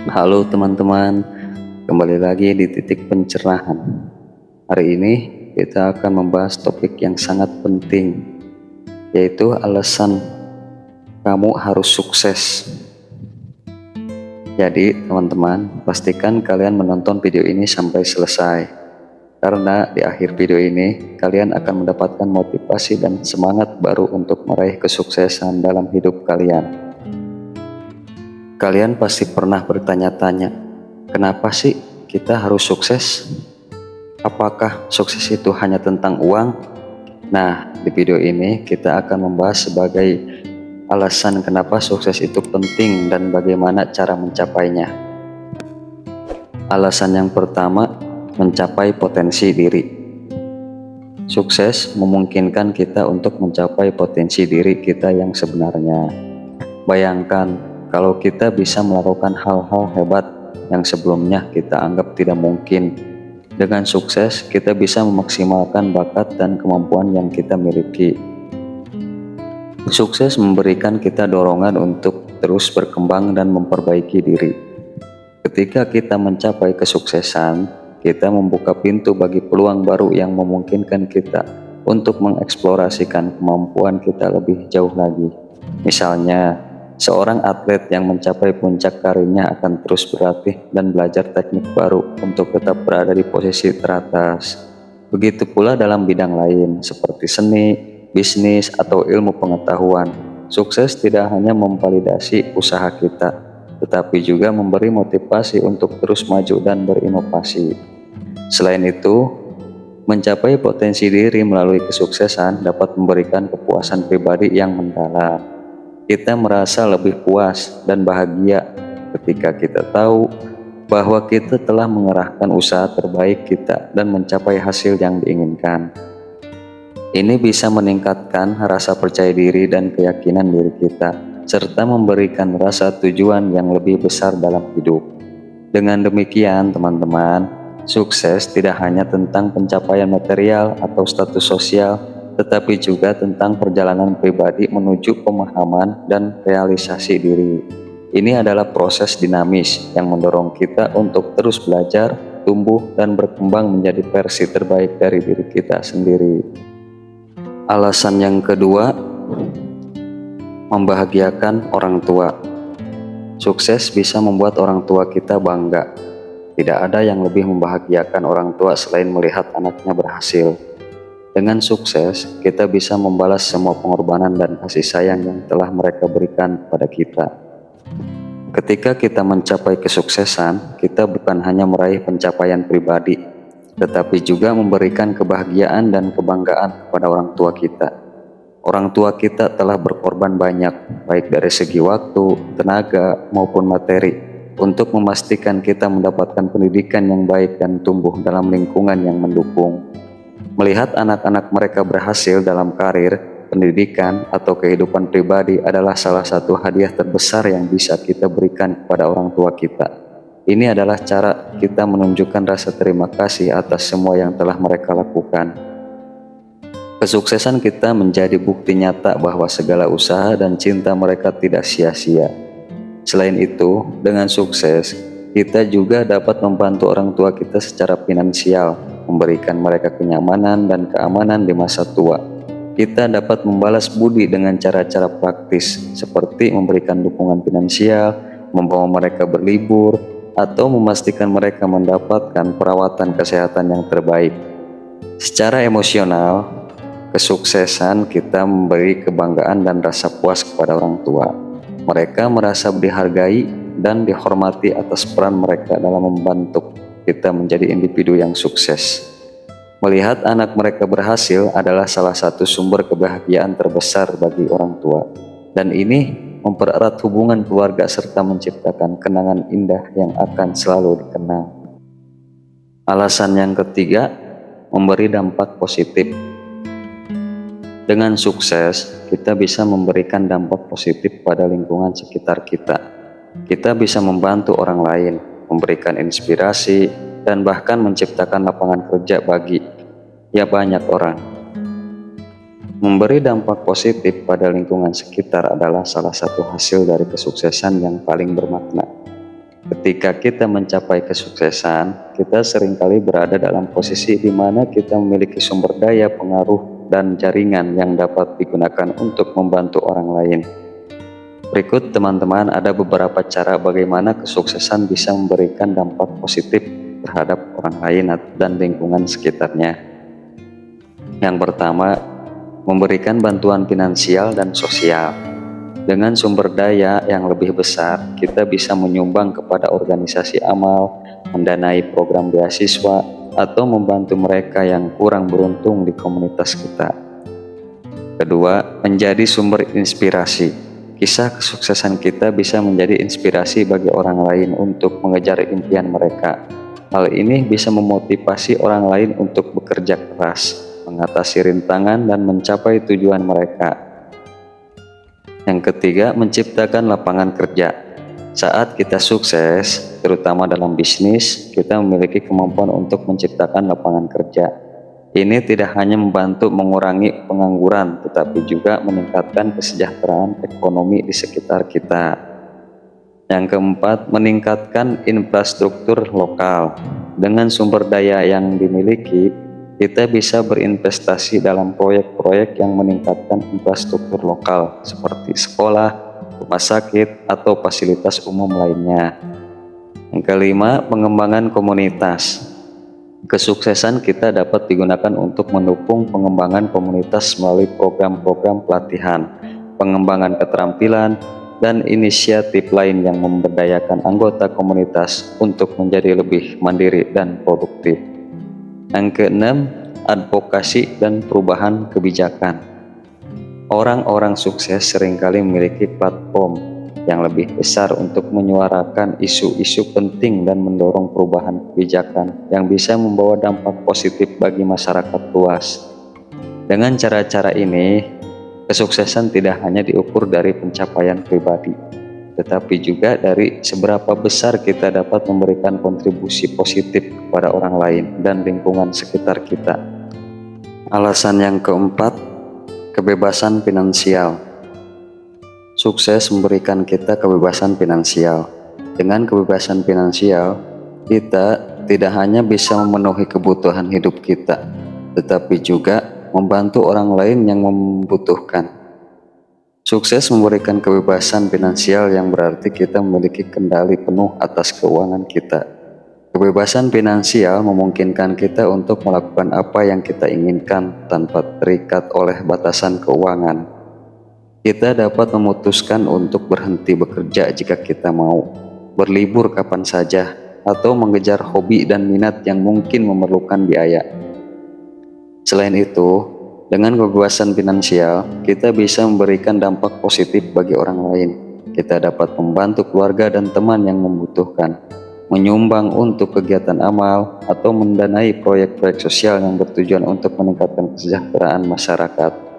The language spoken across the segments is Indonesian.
Halo teman-teman, kembali lagi di titik pencerahan. Hari ini kita akan membahas topik yang sangat penting, yaitu alasan kamu harus sukses. Jadi teman-teman, pastikan kalian menonton video ini sampai selesai, karena di akhir video ini kalian akan mendapatkan motivasi dan semangat baru untuk meraih kesuksesan dalam hidup kalian. Kalian pasti pernah bertanya-tanya, kenapa sih kita harus sukses? Apakah sukses itu hanya tentang uang? Nah, di video ini kita akan membahas sebagai alasan kenapa sukses itu penting dan bagaimana cara mencapainya. Alasan yang pertama, mencapai potensi diri. Sukses memungkinkan kita untuk mencapai potensi diri kita yang sebenarnya. Bayangkan kalau kita bisa melakukan hal-hal hebat yang sebelumnya kita anggap tidak mungkin. Dengan sukses, kita bisa memaksimalkan bakat dan kemampuan yang kita miliki. Sukses memberikan kita dorongan untuk terus berkembang dan memperbaiki diri. Ketika kita mencapai kesuksesan, kita membuka pintu bagi peluang baru yang memungkinkan kita untuk mengeksplorasikan kemampuan kita lebih jauh lagi. Misalnya, seorang atlet yang mencapai puncak karirnya akan terus berlatih dan belajar teknik baru untuk tetap berada di posisi teratas. Begitu pula dalam bidang lain seperti seni, bisnis, atau ilmu pengetahuan. Sukses tidak hanya memvalidasi usaha kita, tetapi juga memberi motivasi untuk terus maju dan berinovasi. Selain itu, mencapai potensi diri melalui kesuksesan dapat memberikan kepuasan pribadi yang mendalam. Kita merasa lebih puas dan bahagia ketika kita tahu bahwa kita telah mengerahkan usaha terbaik kita dan mencapai hasil yang diinginkan. Ini bisa meningkatkan rasa percaya diri dan keyakinan diri kita, serta memberikan rasa tujuan yang lebih besar dalam hidup. Dengan demikian, teman-teman, sukses tidak hanya tentang pencapaian material atau status sosial, tetapi juga tentang perjalanan pribadi menuju pemahaman dan realisasi diri. Ini adalah proses dinamis yang mendorong kita untuk terus belajar, tumbuh, dan berkembang menjadi versi terbaik dari diri kita sendiri. Alasan yang kedua, membahagiakan orang tua. Sukses bisa membuat orang tua kita bangga. Tidak ada yang lebih membahagiakan orang tua selain melihat anaknya berhasil. Dengan sukses, kita bisa membalas semua pengorbanan dan kasih sayang yang telah mereka berikan kepada kita. Ketika kita mencapai kesuksesan, kita bukan hanya meraih pencapaian pribadi, tetapi juga memberikan kebahagiaan dan kebanggaan kepada orang tua kita. Orang tua kita telah berkorban banyak, baik dari segi waktu, tenaga, maupun materi, untuk memastikan kita mendapatkan pendidikan yang baik dan tumbuh dalam lingkungan yang mendukung. Melihat anak-anak mereka berhasil dalam karir, pendidikan, atau kehidupan pribadi adalah salah satu hadiah terbesar yang bisa kita berikan kepada orang tua kita. Ini adalah cara kita menunjukkan rasa terima kasih atas semua yang telah mereka lakukan. Kesuksesan kita menjadi bukti nyata bahwa segala usaha dan cinta mereka tidak sia-sia. Selain itu, dengan sukses, kita juga dapat membantu orang tua kita secara finansial, memberikan mereka kenyamanan dan keamanan di masa tua. Kita dapat membalas budi dengan cara-cara praktis, seperti memberikan dukungan finansial, membawa mereka berlibur, atau memastikan mereka mendapatkan perawatan kesehatan yang terbaik. Secara emosional, kesuksesan kita memberi kebanggaan dan rasa puas kepada orang tua. Mereka merasa dihargai dan dihormati atas peran mereka dalam membantu kita menjadi individu yang sukses. Melihat anak mereka berhasil adalah salah satu sumber kebahagiaan terbesar bagi orang tua, dan ini mempererat hubungan keluarga serta menciptakan kenangan indah yang akan selalu dikenang. Alasan yang ketiga, memberi dampak positif. Dengan sukses, kita bisa memberikan dampak positif pada lingkungan sekitar kita. Kita bisa membantu orang lain, memberikan inspirasi, dan bahkan menciptakan lapangan kerja bagi banyak orang. Memberi dampak positif pada lingkungan sekitar adalah salah satu hasil dari kesuksesan yang paling bermakna. Ketika kita mencapai kesuksesan, kita seringkali berada dalam posisi di mana kita memiliki sumber daya, pengaruh, dan jaringan yang dapat digunakan untuk membantu orang lain. Berikut teman-teman ada beberapa cara bagaimana kesuksesan bisa memberikan dampak positif terhadap orang lain dan lingkungan sekitarnya. Yang pertama, memberikan bantuan finansial dan sosial. Dengan sumber daya yang lebih besar, kita bisa menyumbang kepada organisasi amal, mendanai program beasiswa, atau membantu mereka yang kurang beruntung di komunitas kita. Kedua, menjadi sumber inspirasi. Kisah kesuksesan kita bisa menjadi inspirasi bagi orang lain untuk mengejar impian mereka. Hal ini bisa memotivasi orang lain untuk bekerja keras, mengatasi rintangan, dan mencapai tujuan mereka. Yang ketiga, menciptakan lapangan kerja. Saat kita sukses, terutama dalam bisnis, kita memiliki kemampuan untuk menciptakan lapangan kerja. Ini tidak hanya membantu mengurangi pengangguran, tetapi juga meningkatkan kesejahteraan ekonomi di sekitar kita. Yang keempat, meningkatkan infrastruktur lokal. Dengan sumber daya yang dimiliki, kita bisa berinvestasi dalam proyek-proyek yang meningkatkan infrastruktur lokal, seperti sekolah, rumah sakit, atau fasilitas umum lainnya. Yang kelima, pengembangan komunitas. Kesuksesan kita dapat digunakan untuk mendukung pengembangan komunitas melalui program-program pelatihan, pengembangan keterampilan, dan inisiatif lain yang memberdayakan anggota komunitas untuk menjadi lebih mandiri dan produktif. Yang keenam, advokasi dan perubahan kebijakan. Orang-orang sukses seringkali memiliki platform yang lebih besar untuk menyuarakan isu-isu penting dan mendorong perubahan kebijakan yang bisa membawa dampak positif bagi masyarakat luas. Dengan cara-cara ini, kesuksesan tidak hanya diukur dari pencapaian pribadi, tetapi juga dari seberapa besar kita dapat memberikan kontribusi positif kepada orang lain dan lingkungan sekitar kita. Alasan yang keempat, kebebasan finansial. Sukses memberikan kita kebebasan finansial. Dengan kebebasan finansial, kita tidak hanya bisa memenuhi kebutuhan hidup kita, tetapi juga membantu orang lain yang membutuhkan. Sukses memberikan kebebasan finansial yang berarti kita memiliki kendali penuh atas keuangan kita. Kebebasan finansial memungkinkan kita untuk melakukan apa yang kita inginkan tanpa terikat oleh batasan keuangan. Kita dapat memutuskan untuk berhenti bekerja jika kita mau, berlibur kapan saja, atau mengejar hobi dan minat yang mungkin memerlukan biaya. Selain itu, dengan kebebasan finansial, kita bisa memberikan dampak positif bagi orang lain. Kita dapat membantu keluarga dan teman yang membutuhkan, menyumbang untuk kegiatan amal, atau mendanai proyek-proyek sosial yang bertujuan untuk meningkatkan kesejahteraan masyarakat.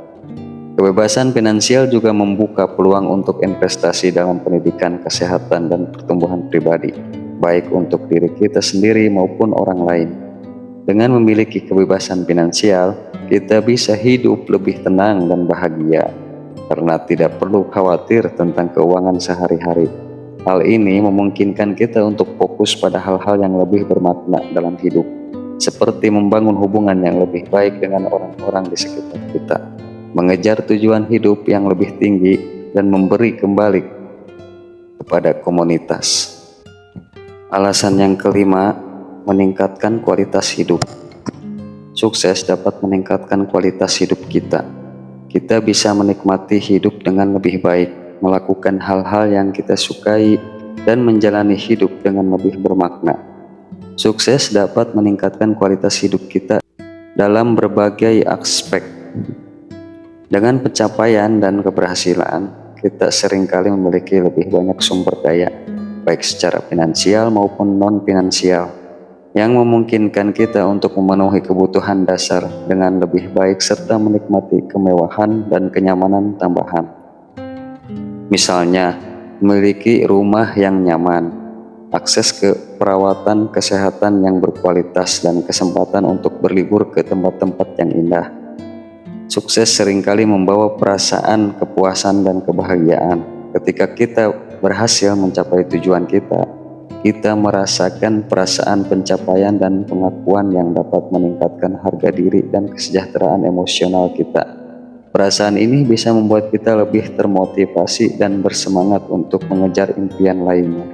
Kebebasan finansial juga membuka peluang untuk investasi dalam pendidikan, kesehatan, dan pertumbuhan pribadi, baik untuk diri kita sendiri maupun orang lain. Dengan memiliki kebebasan finansial, kita bisa hidup lebih tenang dan bahagia, karena tidak perlu khawatir tentang keuangan sehari-hari. Hal ini memungkinkan kita untuk fokus pada hal-hal yang lebih bermakna dalam hidup, seperti membangun hubungan yang lebih baik dengan orang-orang di sekitar kita, mengejar tujuan hidup yang lebih tinggi, dan memberi kembali kepada komunitas. Alasan yang kelima, meningkatkan kualitas hidup. Sukses dapat meningkatkan kualitas hidup kita. Kita bisa menikmati hidup dengan lebih baik, melakukan hal-hal yang kita sukai, dan menjalani hidup dengan lebih bermakna. Sukses dapat meningkatkan kualitas hidup kita dalam berbagai aspek. Dengan pencapaian dan keberhasilan, kita seringkali memiliki lebih banyak sumber daya, baik secara finansial maupun non-finansial, yang memungkinkan kita untuk memenuhi kebutuhan dasar dengan lebih baik serta menikmati kemewahan dan kenyamanan tambahan. Misalnya, memiliki rumah yang nyaman, akses ke perawatan kesehatan yang berkualitas, dan kesempatan untuk berlibur ke tempat-tempat yang indah. Sukses seringkali membawa perasaan kepuasan dan kebahagiaan. Ketika kita berhasil mencapai tujuan kita, kita merasakan perasaan pencapaian dan pengakuan yang dapat meningkatkan harga diri dan kesejahteraan emosional kita. Perasaan ini bisa membuat kita lebih termotivasi dan bersemangat untuk mengejar impian lainnya.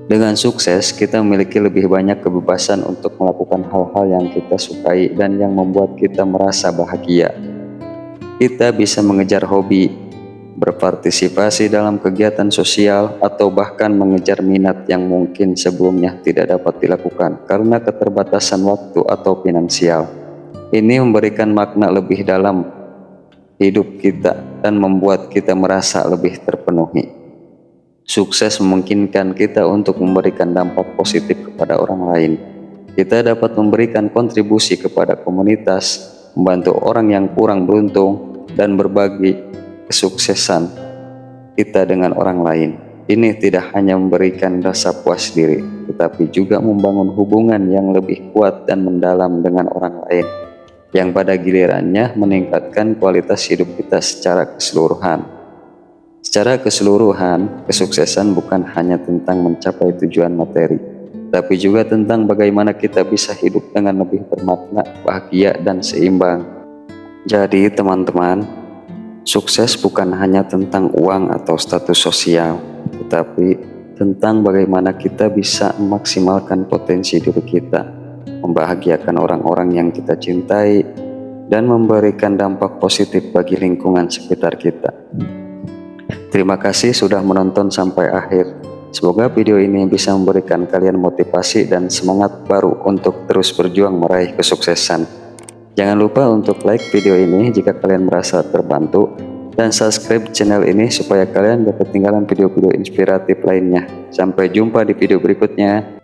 Dengan sukses, kita memiliki lebih banyak kebebasan untuk melakukan hal-hal yang kita sukai dan yang membuat kita merasa bahagia. Kita bisa mengejar hobi, berpartisipasi dalam kegiatan sosial, atau bahkan mengejar minat yang mungkin sebelumnya tidak dapat dilakukan karena keterbatasan waktu atau finansial. Ini memberikan makna lebih dalam hidup kita dan membuat kita merasa lebih terpenuhi. Sukses memungkinkan kita untuk memberikan dampak positif kepada orang lain. Kita dapat memberikan kontribusi kepada komunitas, membantu orang yang kurang beruntung, dan berbagi kesuksesan kita dengan orang lain. Ini tidak hanya memberikan rasa puas diri, tetapi juga membangun hubungan yang lebih kuat dan mendalam dengan orang lain, yang pada gilirannya meningkatkan kualitas hidup kita secara keseluruhan. Secara keseluruhan, kesuksesan bukan hanya tentang mencapai tujuan materi, tapi juga tentang bagaimana kita bisa hidup dengan lebih bermakna, bahagia, dan seimbang. Jadi teman-teman, sukses bukan hanya tentang uang atau status sosial, tetapi tentang bagaimana kita bisa memaksimalkan potensi diri kita, membahagiakan orang-orang yang kita cintai, dan memberikan dampak positif bagi lingkungan sekitar kita. Terima kasih sudah menonton sampai akhir. Semoga video ini bisa memberikan kalian motivasi dan semangat baru untuk terus berjuang meraih kesuksesan. Jangan lupa untuk like video ini jika kalian merasa terbantu, dan subscribe channel ini supaya kalian gak ketinggalan video-video inspiratif lainnya. Sampai jumpa di video berikutnya.